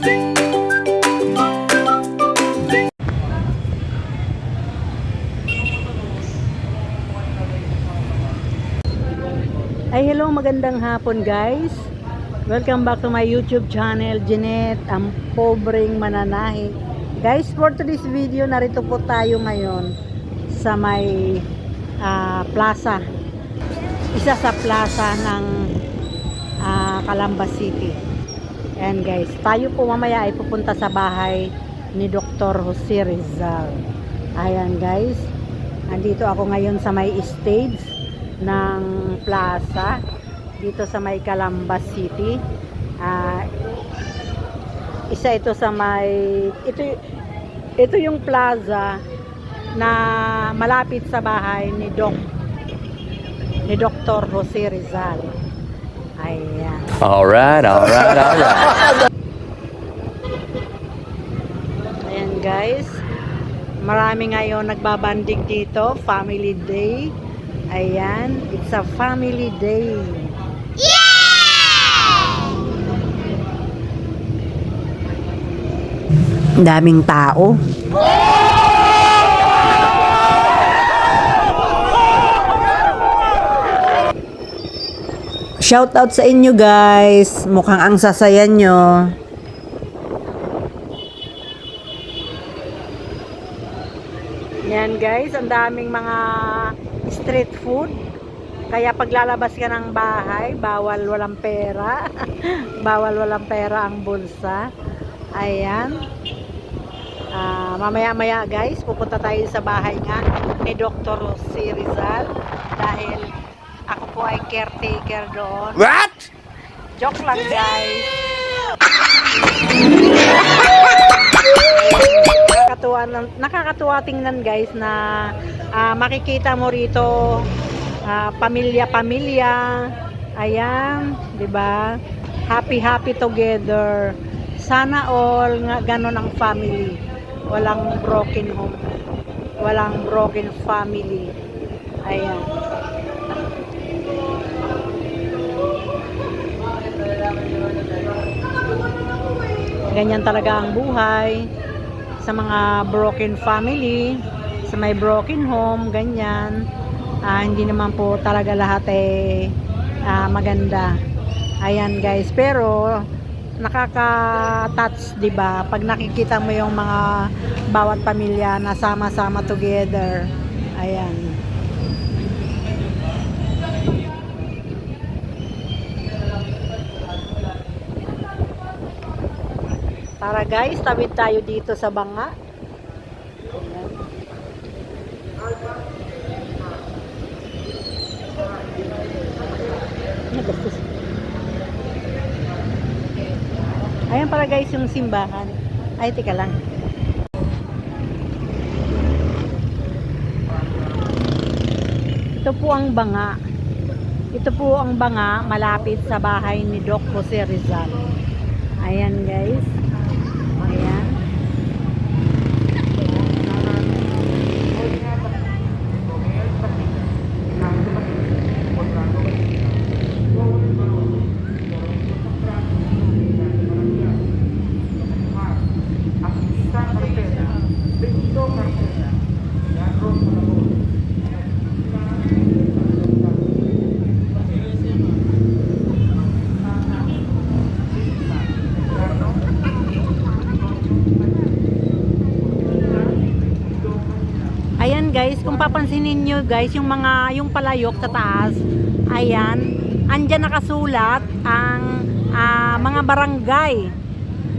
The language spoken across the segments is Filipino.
Ay, hello, magandang hapon guys. Welcome back to my YouTube channel, Jeanette, ang pobreng mananahi. Guys, for today's video, narito po tayo ngayon sa may plaza. Isa sa plaza ng Calamba City. And guys, tayo po mamaya ay pupunta sa bahay ni Dr. Jose Rizal. Ayan guys, andito ako ngayon sa may stage ng plaza dito sa may Calamba City. Isa ito sa may ito yung plaza na malapit sa bahay ni Dr. Jose Rizal. Ayan. Alright. Ayan guys, marami ngayon nagbabandig dito, family day. Ayan, it's a family day. Yeah! Daming tao. Shout out sa inyo guys. Mukhang ang sasaya nyo. Yan guys, ang daming mga street food. Kaya paglalabas ka ng bahay, bawal walang pera. Bawal walang pera ang bulsa. Ayan. Mamaya-maya guys, pupunta tayo sa bahay nga ni Dr. Jose Rizal dahil ako po ay caretaker doon. What? Joke lang guys. Nakakatuwa tingnan guys na makikita mo rito pamilya-pamilya. Ayan, 'di ba? Happy together. Sana all nga ganon ang family. Walang broken home. Walang broken family. Ayan. Ganyan talaga ang buhay sa mga broken family, sa may broken home, ganyan. Hindi naman po talaga lahat maganda. Ayan guys, pero nakaka-touch, 'di ba? Pag nakikita mo yung mga bawat pamilya na sama-sama together. Ayan. Tara guys, tawid tayo dito sa banga. Ayan para guys yung simbahan. Ay, tika lang. Ito po ang banga. Ito po ang banga malapit sa bahay ni Doc Jose Rizal. Ayan guys. Ayan. Ayan guys, kung papansinin nyo guys, yung palayok sa taas, ayan, andyan nakasulat ang mga barangay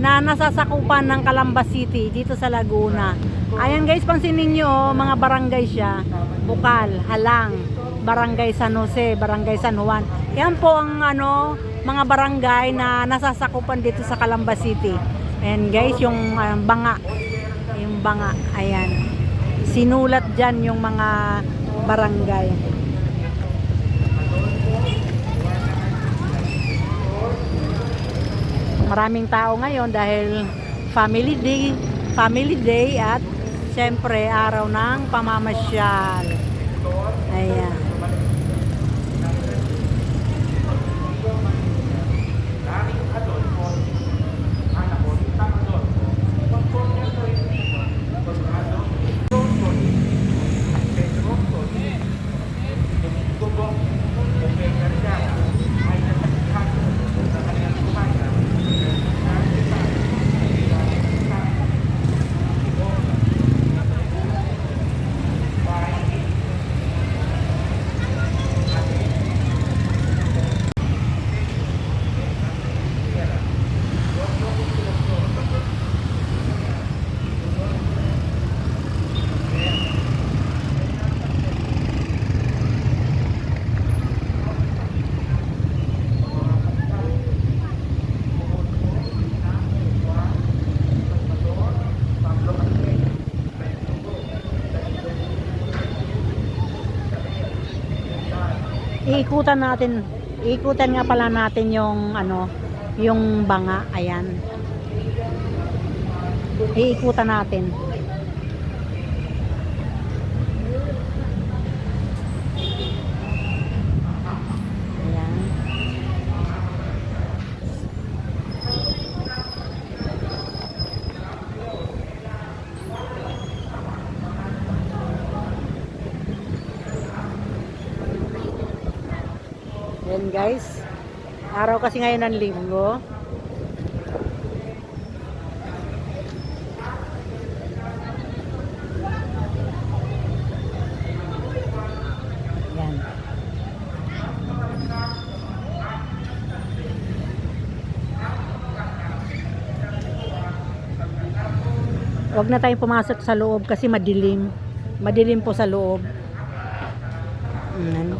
na nasasakupan ng Calamba City dito sa Laguna. Ayan guys, pansinin nyo, mga barangay siya. Bukal, Halang, Barangay San Jose, Barangay San Juan. Yan po ang mga barangay na nasasakupan dito sa Calamba City. Ayan guys, yung banga. Yung banga, ayan. Sinulat dyan yung mga barangay. Maraming tao ngayon dahil family day at syempre araw ng pamamasyal. Ayan. Iikutan nga pala natin yung ano, yung banga. Ayan. Iikutan natin. Ayan. Ayan guys. Araw kasi ngayon ng linggo. Ayan. Huwag na tayong pumasok sa loob kasi madilim. Madilim po sa loob. Ayan.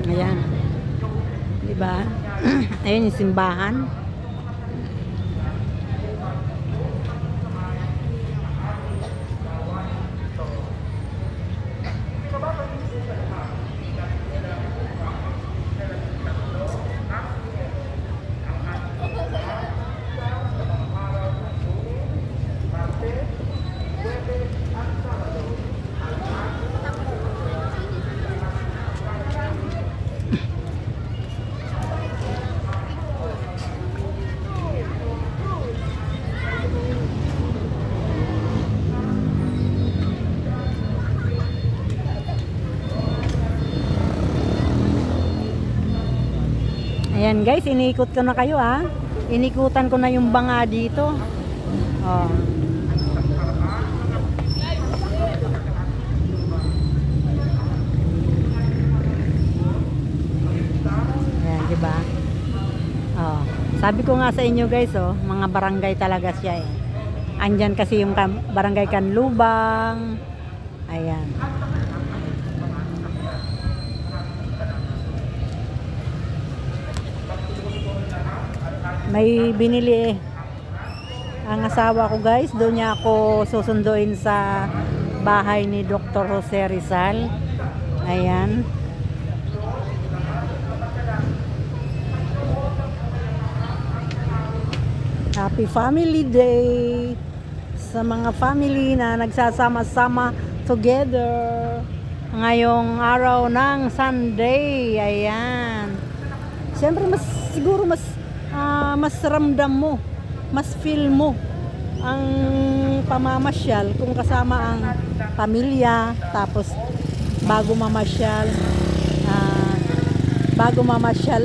Ayan. Diba? Ayan yung simbahan. Ayan guys, iniikot ko na kayo ha. Inikutan ko na yung banga dito. Oh. Ayan, diba? Oh. Sabi ko nga sa inyo guys, oh, mga barangay talaga siya eh. Andyan kasi yung barangay Kanlubang. Ayan. May binili ang asawa ko guys, doon niya ako susunduin sa bahay ni Dr. Jose Rizal. Ayan. Happy Family Day sa mga family na nagsasama-sama together ngayong araw ng Sunday. Ayan. Siyempre siguro mas ramdam mo, mas feel mo ang pamamasyal kung kasama ang pamilya. Tapos bago mamasyal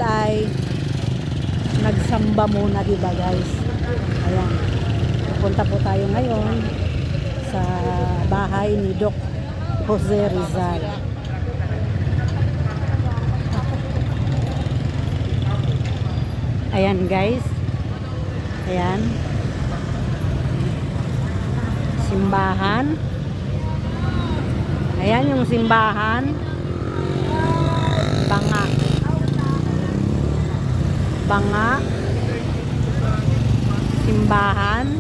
ay nagsamba muna, diba guys? Ayan, punta po tayo ngayon sa bahay ni Doc Jose Rizal. Ayan guys. Ayan. Simbahan. Ayan yung simbahan. Banga. Simbahan.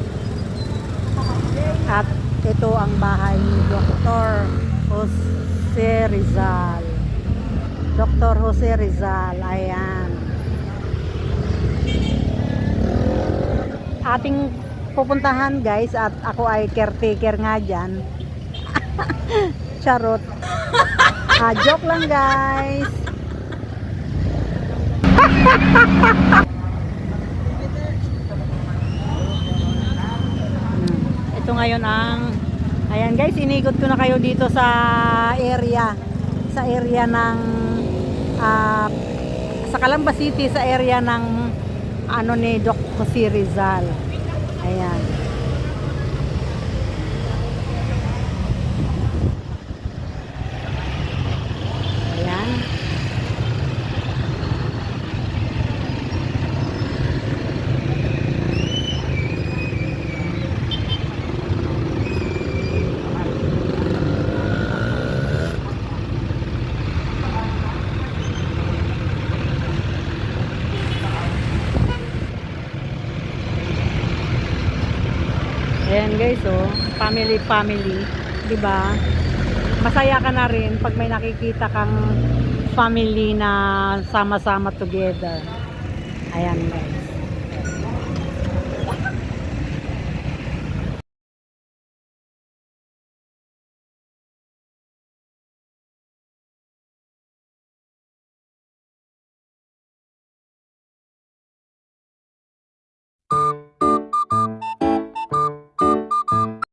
At ito ang bahay ni Dr. Jose Rizal. Dr. Jose Rizal. Ayan. Ating pupuntahan guys, at ako ay caretaker nga dyan. Charot. Joke lang guys. Ito ngayon ayan guys, inikot ko na kayo dito sa area ng sa Calamba City, sa area ng ni Doc Jose Rizal. Ayan. Ayan. Ayan guys, oh, family, 'di ba? Masaya ka na rin pag may nakikita kang family na sama-sama together. Ayan guys.